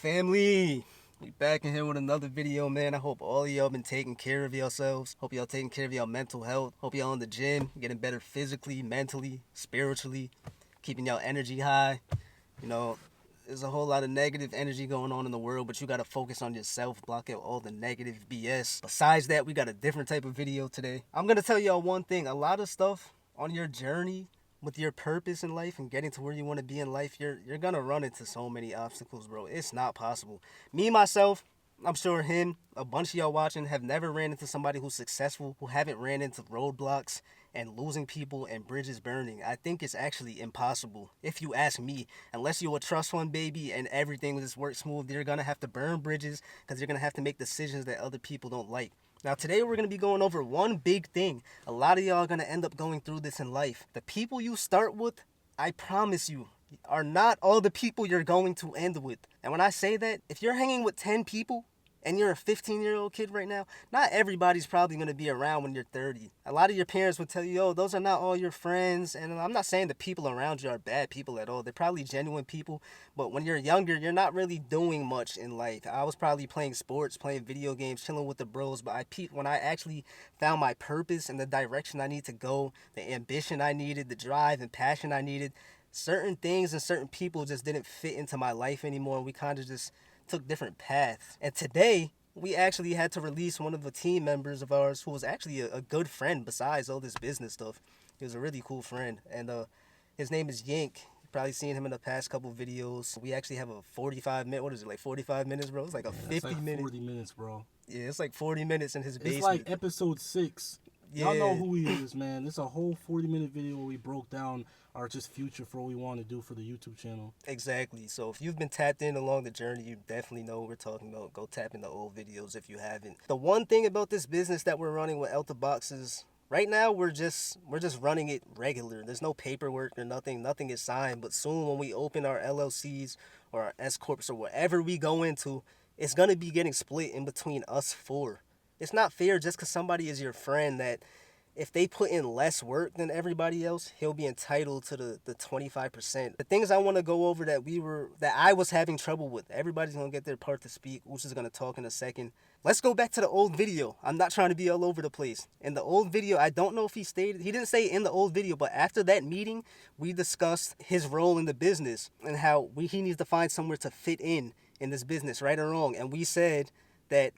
family? We back in here with another video, man. I hope all of y'all been taking care of yourselves. Hope y'all taking care of y'all mental health. Hope y'all in the gym, getting better physically, mentally, spiritually, keeping y'all energy high. You know, there's a whole lot of negative energy going on in the world, but you gotta focus on yourself, block out all the negative BS. Besides that, we got a different type of video today. I'm gonna tell y'all one thing. A lot of stuff on your journey with your purpose in life and getting to where you want to be in life, you're gonna run into so many obstacles, bro. It's not possible. Me myself, I'm sure him, a bunch of y'all watching have never ran into somebody who's successful, who haven't ran into roadblocks and losing people and bridges burning. I think it's actually impossible, if you ask me. Unless you're a trust fund baby and everything just works smooth, you're gonna have to burn bridges because you're gonna have to make decisions that other people don't like. Now, today we're going to be going over one big thing. A lot of y'all are going to end up going through this in life. The people you start with, I promise you, are not all the people you're going to end with. And when I say that, if you're hanging with 10 people and you're a 15-year-old kid right now, not everybody's probably going to be around when you're 30. A lot of your parents would tell you, yo, those are not all your friends. And I'm not saying the people around you are bad people at all. They're probably genuine people. But when you're younger, you're not really doing much in life. I was probably playing sports, playing video games, chilling with the bros. But when I actually found my purpose and the direction I need to go, the ambition I needed, the drive and passion I needed, certain things and certain people just didn't fit into my life anymore. We kind of just took different paths. And today, we actually had to release one of the team members of ours who was actually a good friend besides all this business stuff. He was a really cool friend. And his name is Yank. You've probably seen him in the past couple videos. We actually have a 45-minute, what is it, like 45 minutes, bro? It's like a 50 it's like minute. 40 minutes, bro. Yeah, it's like 40 minutes in his basement. It's like episode 6. Yeah. Y'all know who he is, man. It's a whole 40-minute video where we broke down our just future for what we want to do for the YouTube channel. Exactly. So if you've been tapped in along the journey, you definitely know what we're talking about. Go tap in the old videos if you haven't. The one thing about this business that we're running with Out the Box is right now we're just running it regular. There's no paperwork or nothing. Nothing is signed. But soon when we open our LLCs or our S corps or whatever we go into, it's gonna be getting split in between us four. It's not fair just because somebody is your friend that if they put in less work than everybody else, he'll be entitled to the 25%. The things I want to go over that I was having trouble with. Everybody's going to get their part to speak, which is going to talk in a second. Let's go back to the old video. I'm not trying to be all over the place. In the old video, I don't know if he didn't say in the old video, but after that meeting, we discussed his role in the business and how he needs to find somewhere to fit in this business, right or wrong. And we said that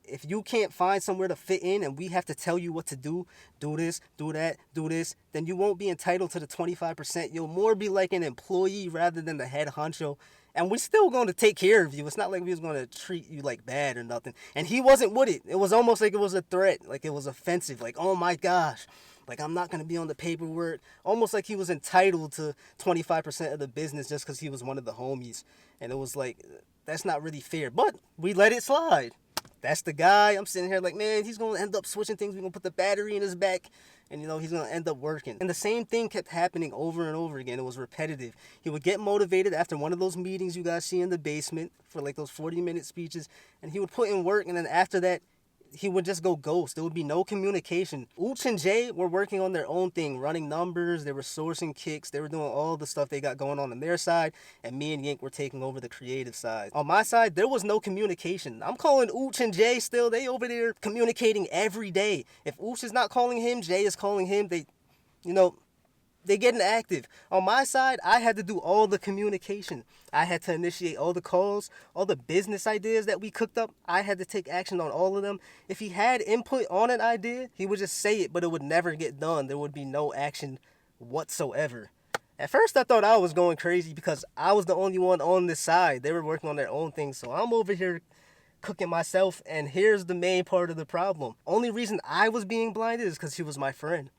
if you can't find somewhere to fit in and we have to tell you what to do this, do that, do this, then you won't be entitled to the 25%. You'll more be like an employee rather than the head honcho. And we're still going to take care of you. It's not like we was going to treat you like bad or nothing. And he wasn't with it. It was almost like it was a threat. Like it was offensive. Like, oh my gosh. Like, I'm not going to be on the paperwork. Almost like he was entitled to 25% of the business just because he was one of the homies. And it was like, that's not really fair. But we let it slide. That's the guy. I'm sitting here like, man, he's going to end up switching things. We're going to put the battery in his back and, he's going to end up working. And the same thing kept happening over and over again. It was repetitive. He would get motivated after one of those meetings you guys see in the basement for like those 40-minute speeches, and he would put in work, and then after that, he would just go ghost. There would be no communication. Ooch and Jay were working on their own thing, running numbers. They were sourcing kicks. They were doing all the stuff they got going on their side. And me and Yank were taking over the creative side. On my side, there was no communication. I'm calling Ooch and Jay still. They over there communicating every day. If Ooch is not calling him, Jay is calling him. They getting active. On my side, I had to do all the communication. I had to initiate all the calls, all the business ideas that we cooked up. I had to take action on all of them. If he had input on an idea, he would just say it, but it would never get done. There would be no action whatsoever. At first, I thought I was going crazy because I was the only one on this side. They were working on their own thing, so I'm over here cooking myself, and here's the main part of the problem. Only reason I was being blinded is because he was my friend.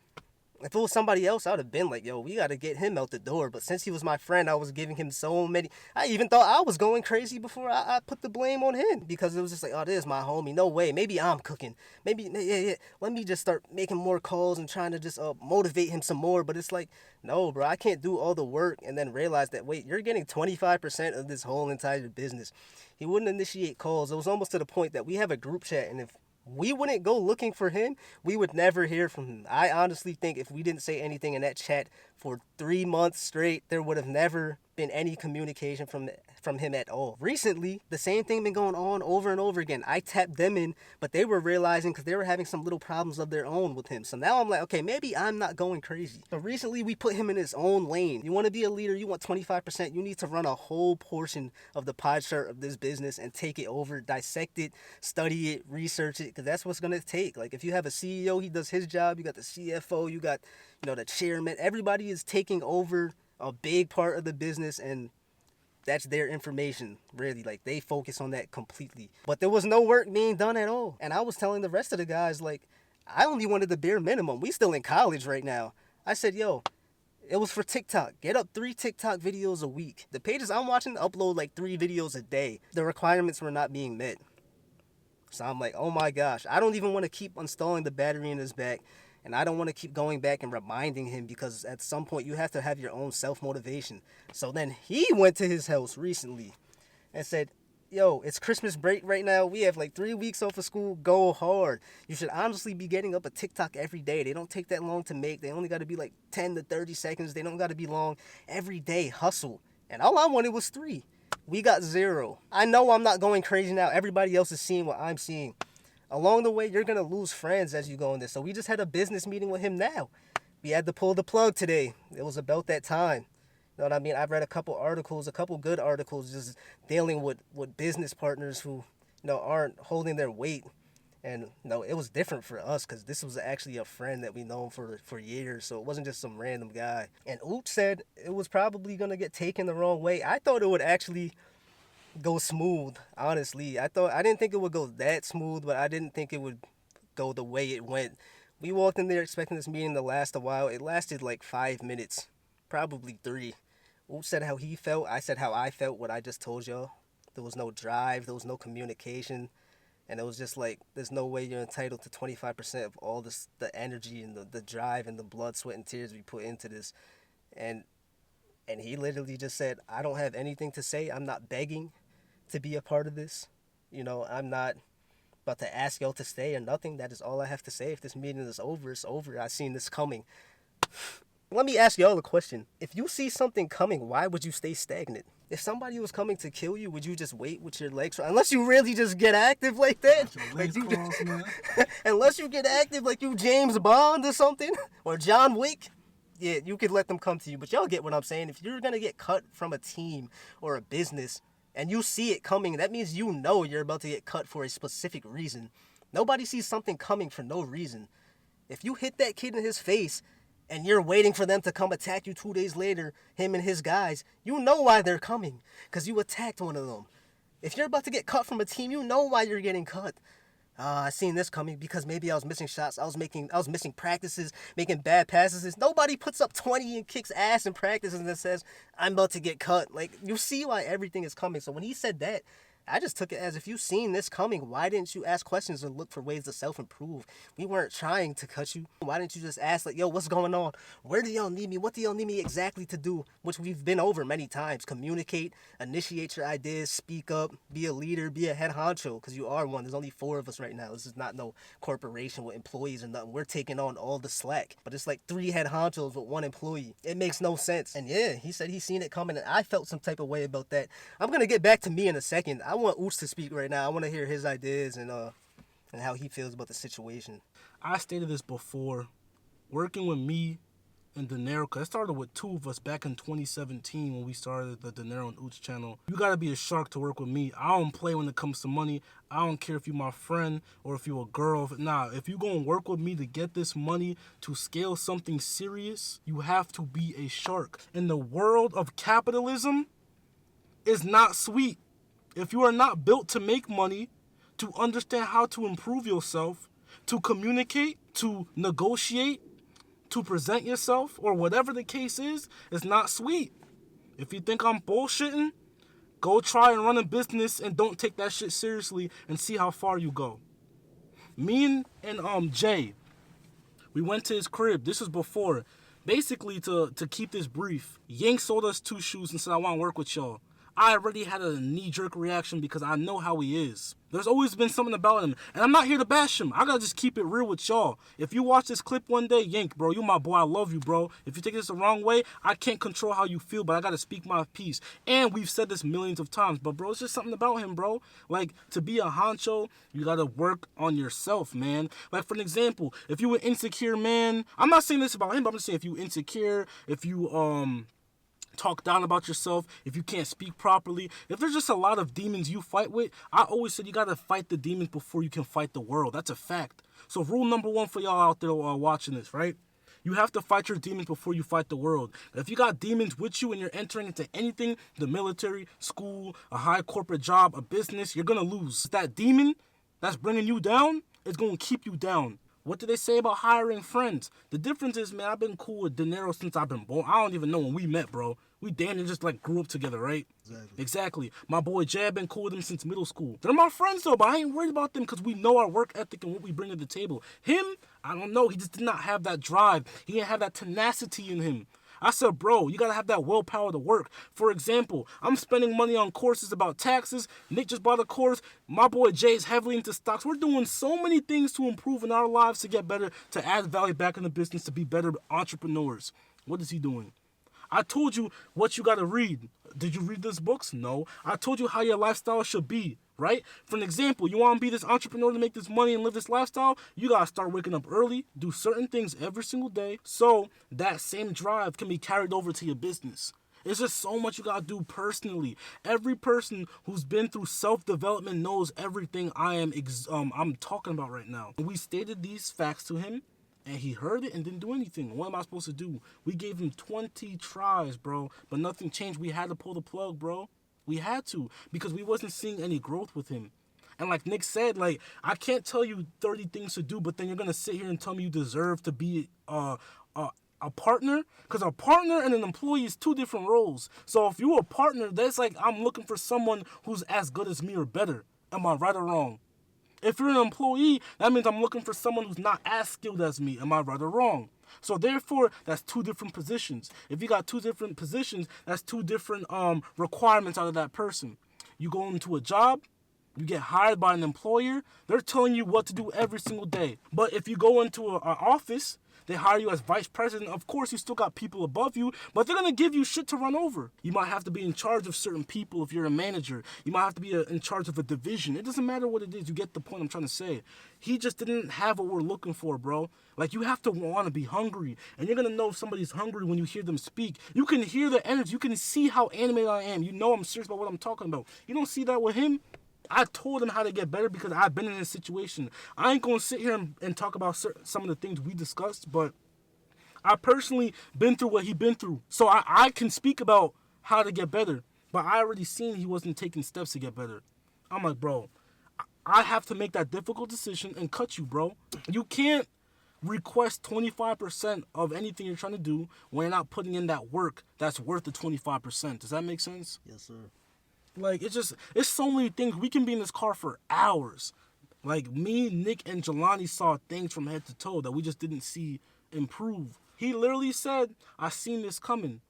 If it was somebody else, I would have been like, yo, we got to get him out the door. But since he was my friend, I was giving him so many. I even thought I was going crazy before I put the blame on him. Because it was just like, oh, this is my homie. No way. Maybe I'm cooking. Maybe, yeah. Let me just start making more calls and trying to just motivate him some more. But it's like, no, bro, I can't do all the work and then realize that, wait, you're getting 25% of this whole entire business. He wouldn't initiate calls. It was almost to the point that we have a group chat. And if we wouldn't go looking for him, we would never hear from him. I honestly think if we didn't say anything in that chat for 3 months straight, there would have never been any communication from from him at all. Recently, the same thing been going on over and over again. I tapped them in, but they were realizing because they were having some little problems of their own with him. So now I'm like, okay, maybe I'm not going crazy. So recently we put him in his own lane. You want to be a leader, you want 25%, you need to run a whole portion of the pie chart of this business and take it over, dissect it, study it, research it, because that's what's going to take. Like if you have a CEO, he does his job, you got the CFO, you got, the chairman, everybody is taking over a big part of the business, and that's their information, really. Like, they focus on that completely. But there was no work being done at all. And I was telling the rest of the guys, like, I only wanted the bare minimum. We still in college right now. I said, yo, it was for TikTok. Get up 3 TikTok videos a week. The pages I'm watching upload like 3 videos a day. The requirements were not being met. So I'm like, oh my gosh. I don't even want to keep installing the battery in his back. And I don't want to keep going back and reminding him, because at some point you have to have your own self-motivation. So then he went to his house recently and said, yo, it's Christmas break right now. We have like 3 weeks off of school. Go hard. You should honestly be getting up a TikTok every day. They don't take that long to make. They only got to be like 10 to 30 seconds. They don't got to be long. Every day, hustle. And all I wanted was 3. We got 0. I know I'm not going crazy now. Everybody else is seeing what I'm seeing. Along the way, you're going to lose friends as you go in this. So we just had a business meeting with him now. We had to pull the plug today. It was about that time. You know what I mean? I've read a couple articles, a couple good articles, just dealing with business partners who, aren't holding their weight. And, it was different for us because this was actually a friend that we known for years. So it wasn't just some random guy. And Ooch said it was probably going to get taken the wrong way. I thought it would actually go smooth, honestly. I didn't think it would go that smooth, but I didn't think it would go the way it went. We walked in there expecting this meeting to last a while. It lasted like 5 minutes, probably 3. Ooch said how he felt. I said how I felt, what I just told y'all. There was no drive, there was no communication, and it was just like, there's no way you're entitled to 25% of all this, the energy and the drive and the blood, sweat, and tears we put into this. And he literally just said, I don't have anything to say. I'm not begging to be a part of this. I'm not about to ask y'all to stay or nothing. That is all I have to say. If this meeting is over, it's over. I seen this coming. Let me ask y'all a question. If you see something coming, why would you stay stagnant? If somebody was coming to kill you, would you just wait with your legs? Unless you really just get active like that. Unless you get active like you James Bond or something, or John Wick. Yeah, you could let them come to you. But y'all get what I'm saying. If you're going to get cut from a team or a business, and you see it coming, that means you're about to get cut for a specific reason. Nobody sees something coming for no reason. If you hit that kid in his face and you're waiting for them to come attack you 2 days later, him and his guys, you know why they're coming, because you attacked one of them. If you're about to get cut from a team, you know why you're getting cut. I seen this coming because maybe I was missing shots. I was missing practices, making bad passes. Nobody puts up 20 and kicks ass in practices and then says, I'm about to get cut. Like, you see why everything is coming. So when he said that, I just took it as, if you seen this coming, why didn't you ask questions and look for ways to self-improve? We weren't trying to cut you. Why didn't you just ask, like, yo, what's going on? Where do y'all need me? What do y'all need me exactly to do? Which we've been over many times. Communicate, initiate your ideas, speak up, be a leader, be a head honcho, because you are one. There's only 4 of us right now. This is not no corporation with employees or nothing. We're taking on all the slack. But it's like 3 head honchos with 1 employee. It makes no sense. And yeah, he said he seen it coming, and I felt some type of way about that. I'm going to get back to me in a second. I want Ooch to speak right now. I want to hear his ideas and how he feels about the situation. I stated this before. Working with me and Dinero, because I started with 2 of us back in 2017 when we started the Dinero and Ooch channel. You got to be a shark to work with me. I don't play when it comes to money. I don't care if you're my friend or if you're a girl. If you're going to work with me to get this money to scale something serious, you have to be a shark. In the world of capitalism, it's not sweet. If you are not built to make money, to understand how to improve yourself, to communicate, to negotiate, to present yourself, or whatever the case is, it's not sweet. If you think I'm bullshitting, go try and run a business and don't take that shit seriously and see how far you go. Me and Jay, we went to his crib. This was before. Basically, to keep this brief, Yank sold us 2 shoes and said, I want to work with y'all. I already had a knee-jerk reaction because I know how he is. There's always been something about him. And I'm not here to bash him. I gotta just keep it real with y'all. If you watch this clip one day, Yank, bro, you my boy. I love you, bro. If you take this the wrong way, I can't control how you feel, but I gotta speak my piece. And we've said this millions of times, but bro, it's just something about him, bro. Like, to be a honcho, you gotta work on yourself, man. Like, for an example, if you an insecure man, I'm not saying this about him, but I'm just saying if you insecure, if you, talk down about yourself, if you can't speak properly, if there's just a lot of demons you fight with, I always said you gotta fight the demons before you can fight the world. That's a fact. So rule number one for y'all out there watching this, right? You have to fight your demons before you fight the world. If you got demons with you and you're entering into anything, the military, school, a high corporate job, a business, you're gonna lose. That demon that's bringing you down is gonna keep you down. What do they say about hiring friends? The difference is, man, I've been cool with Dinero since I've been born. I don't even know when we met, bro. We damn near just like grew up together, right? Exactly. My boy Jay, I've been cool with him since middle school. They're my friends though, but I ain't worried about them because we know our work ethic and what we bring to the table. Him, I don't know. He just did not have that drive. He didn't have that tenacity in him. I said, bro, you gotta have that willpower to work. For example, I'm spending money on courses about taxes. Nick just bought a course. My boy Jay's heavily into stocks. We're doing so many things to improve in our lives to get better, to add value back in the business, to be better entrepreneurs. What is he doing? I told you what you gotta read. Did you read these books? No. I told you how your lifestyle should be, right? For an example, you want to be this entrepreneur to make this money and live this lifestyle, you gotta start waking up early, do certain things every single day, so that same drive can be carried over to your business. It's just so much you gotta do personally. Every person who's been through self-development knows everything I'm talking about right now. We stated these facts to him, and he heard it and didn't do anything. What am I supposed to do? We gave him 20 tries, bro, but nothing changed. We had to pull the plug, bro. We had to, because we wasn't seeing any growth with him. And like Nick said, like, I can't tell you 30 things to do, but then you're gonna sit here and tell me you deserve to be a partner, because a partner and an employee is two different roles. So if you're a partner, that's like I'm looking for someone who's as good as me or better. Am I right or wrong? If you're an employee, that means I'm looking for someone who's not as skilled as me. Am I right or wrong? So therefore, that's two different positions. If you got two different positions, that's two different requirements out of that person. You go into a job, you get hired by an employer, they're telling you what to do every single day. But if you go into an office, they hire you as vice president. Of course, you still got people above you, but they're going to give you shit to run over. You might have to be in charge of certain people if you're a manager. You might have to be in charge of a division. It doesn't matter what it is. You get the point I'm trying to say. He just didn't have what we're looking for, bro. Like, you have to want to be hungry. And you're going to know if somebody's hungry when you hear them speak. You can hear the energy. You can see how animated I am. You know I'm serious about what I'm talking about. You don't see that with him? I told him how to get better because I've been in this situation. I ain't going to sit here and talk about some of the things we discussed, but I personally been through what he been through. So I can speak about how to get better, but I already seen he wasn't taking steps to get better. I'm like, bro, I have to make that difficult decision and cut you, bro. You can't request 25% of anything you're trying to do when you're not putting in that work that's worth the 25%. Does that make sense? Yes, sir. Like, it's so many things. We can be in this car for hours. Like, me, Nick, and Jelani saw things from head to toe that we just didn't see improve. He literally said, I seen this coming.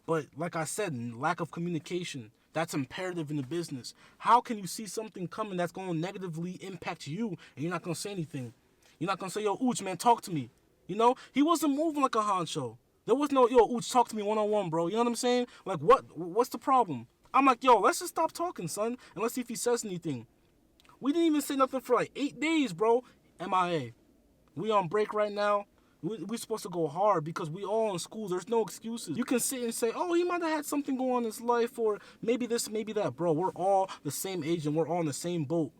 But like I said, lack of communication, that's imperative in the business. How can you see something coming that's going to negatively impact you and you're not going to say anything? You're not going to say, yo, Ooch, man, talk to me. You know, he wasn't moving like a honcho. There was no, yo, Ooch, talk to me one-on-one, bro. You know what I'm saying? Like, what's the problem? I'm like, yo, let's just stop talking, son, and let's see if he says anything. We didn't even say nothing for like 8 days, bro. MIA. We on break right now. We're supposed to go hard because we all in school. There's no excuses. You can sit and say, oh, he might have had something going on in his life, or maybe this, maybe that. Bro, we're all the same age and we're all in the same boat.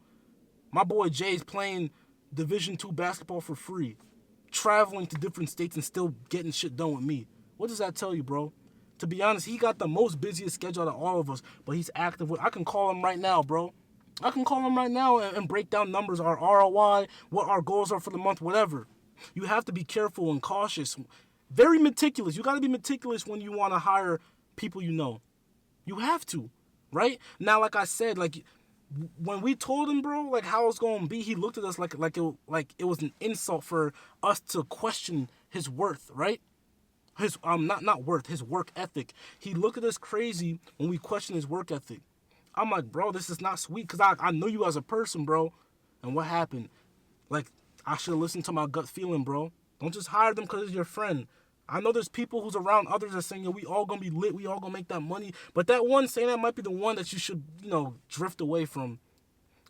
My boy Jay's playing Division II basketball for free, traveling to different states and still getting shit done with me. What does that tell you, bro? To be honest, he got the most busiest schedule out of all of us, but he's active. I can call him right now, bro. I can call him right now and break down numbers, our ROI, what our goals are for the month, whatever. You have to be careful and cautious. Very meticulous. You got to be meticulous when you want to hire people you know. You have to, right? Now, like I said, like when we told him, bro, like how it's going to be, he looked at us like it was an insult for us to question his worth, right? his not worth, his work ethic. He looked at us crazy when we questioned his work ethic. I'm like, bro, this is not sweet because I know you as a person, bro. And what happened? Like, I should have listened to my gut feeling, bro. Don't just hire them because it's your friend. I know there's people who's around others that are saying, yo, we all gonna be lit, we all gonna make that money. But that one saying that might be the one that you should, drift away from.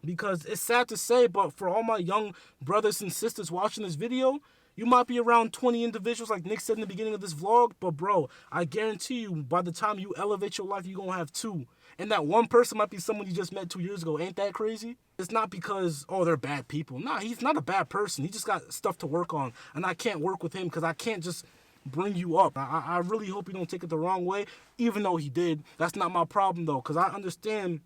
Because it's sad to say, but for all my young brothers and sisters watching this video, you might be around 20 individuals like Nick said in the beginning of this vlog, but bro, I guarantee you by the time you elevate your life, you're gonna have two. And that one person might be someone you just met 2 years ago. Ain't that crazy? It's not because, oh, they're bad people. Nah, he's not a bad person. He just got stuff to work on. And I can't work with him because I can't just bring you up. I really hope you don't take it the wrong way, even though he did. That's not my problem, though, because I understand.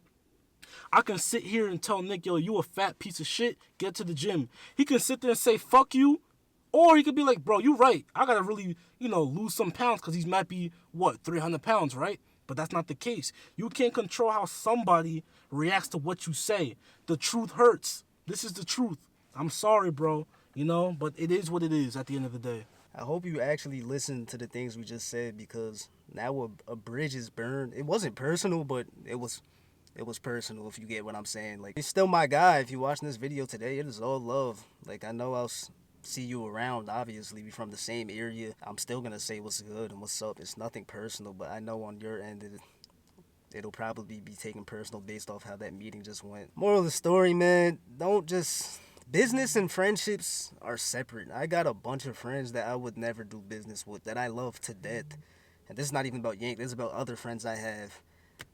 I can sit here and tell Nick, yo, you a fat piece of shit, get to the gym. He can sit there and say, fuck you. Or he could be like, bro, you right. I got to really, lose some pounds because he might be, 300 pounds, right? But that's not the case. You can't control how somebody reacts to what you say. The truth hurts. This is the truth. I'm sorry, bro, but it is what it is at the end of the day. I hope you actually listened to the things we just said, because now a bridge is burned. It wasn't personal, but it was personal, if you get what I'm saying. Like, he's still my guy. If you're watching this video today, it is all love. Like, I know I'll see you around. Obviously, we from the same area. I'm still gonna say what's good and what's up. It's nothing personal, but I know on your end it'll probably be taken personal based off how that meeting just went. Moral of the story, man, business and friendships are separate. I got a bunch of friends that I would never do business with that I love to death. And this is not even about Yank. This is about other friends I have.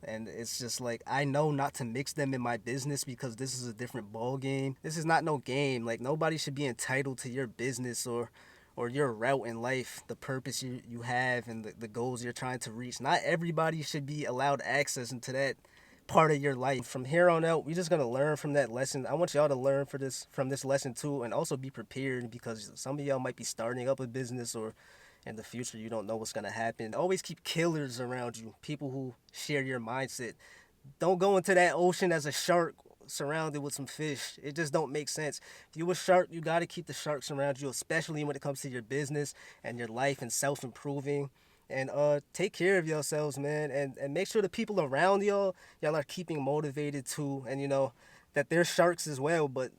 And it's just like, I know not to mix them in my business because this is a different ball game. This is not no game. Like, nobody should be entitled to your business or your route in life, the purpose you have and the goals you're trying to reach. Not everybody should be allowed access into that part of your life. From here on out, we're just gonna learn from that lesson. I want y'all to learn from this lesson too, and also be prepared, because some of y'all might be starting up a business, or in the future you don't know what's gonna happen. Always keep killers around you, people who share your mindset. Don't go into that ocean as a shark surrounded with some fish. It just don't make sense. If you a shark, you got to keep the sharks around you, especially when it comes to your business and your life and self-improving. And take care of yourselves, man, and make sure the people around y'all are keeping motivated too, and that they're sharks as well. But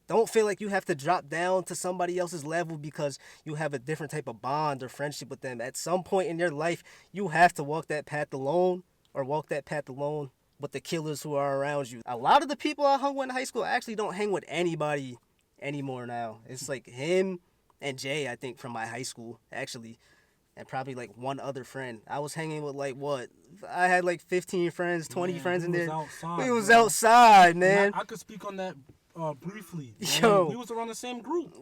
don't feel like you have to drop down to somebody else's level because you have a different type of bond or friendship with them. At some point in your life, you have to walk that path alone with the killers who are around you. A lot of the people I hung with in high school, I actually don't hang with anybody anymore now. It's like him and Jay, I think, from my high school, actually. And probably like one other friend. I was hanging with I had like 15 friends, 20 friends in there. We was outside, man. I could speak on that briefly. Yo. We was around the same group.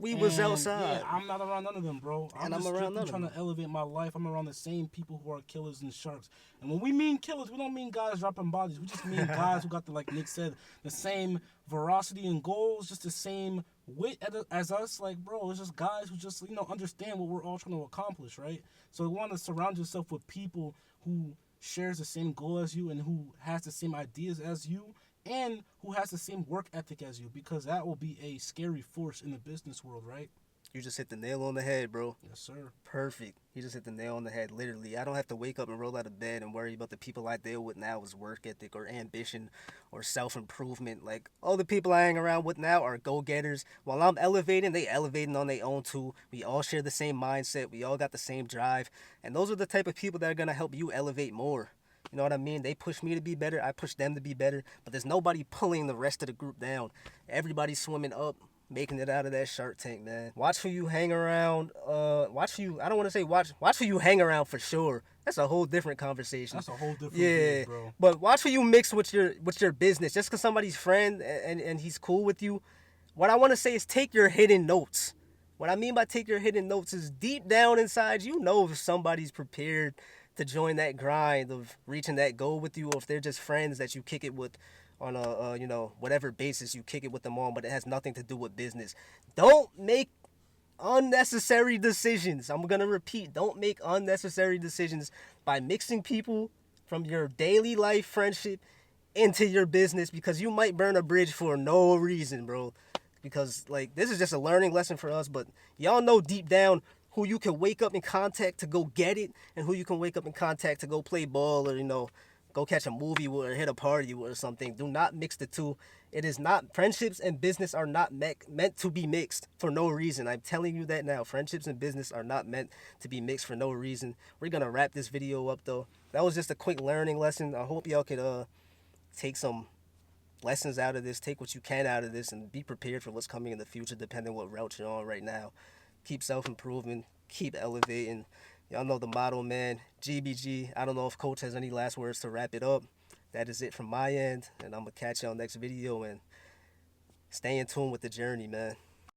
We was outside. Yeah, I'm not around none of them, bro. I'm just trying to elevate my life. I'm around the same people who are killers and sharks. And when we mean killers, we don't mean guys dropping bodies. We just mean guys who got like Nick said, the same veracity and goals, just the same wit as us. Like, bro, it's just guys who just, understand what we're all trying to accomplish, right? So you want to surround yourself with people who shares the same goal as you and who has the same ideas as you and who has the same work ethic as you, because that will be a scary force in the business world, right? You just hit the nail on the head, bro. Yes, sir. Perfect. You just hit the nail on the head, literally. I don't have to wake up and roll out of bed and worry about the people I deal with now as work ethic or ambition or self-improvement. Like, all the people I hang around with now are go-getters. While I'm elevating, they elevating on their own too. We all share the same mindset. We all got the same drive. And those are the type of people that are going to help you elevate more. You know what I mean? They push me to be better. I push them to be better. But there's nobody pulling the rest of the group down. Everybody's swimming up, making it out of that Shark Tank, man. Watch who you hang around. I don't want to say watch who you hang around for sure. That's a whole different conversation. That's a whole different thing, bro. But watch who you mix with your business. Just because somebody's friend and he's cool with you. What I want to say is take your hidden notes. What I mean by take your hidden notes is deep down inside, if somebody's prepared to join that grind of reaching that goal with you, or if they're just friends that you kick it with on a whatever basis you kick it with them on, but it has nothing to do with business. Don't make unnecessary decisions. I'm gonna repeat, don't make unnecessary decisions by mixing people from your daily life friendship into your business, because you might burn a bridge for no reason, bro. Because this is just a learning lesson for us, but y'all know deep down who you can wake up and contact to go get it, and who you can wake up and contact to go play ball or, go catch a movie with or hit a party with or something. Do not mix the two. It is not, friendships and business are not meant to be mixed for no reason. I'm telling you that now. Friendships and business are not meant to be mixed for no reason. We're going to wrap this video up though. That was just a quick learning lesson. I hope y'all could take some lessons out of this, take what you can out of this, and be prepared for what's coming in the future depending what route you're on right now. Keep self-improving, keep elevating. Y'all know the motto, man. GBG. I don't know if Coach has any last words to wrap it up. That is it from my end, and I'm going to catch y'all next video, and stay in tune with the journey, man.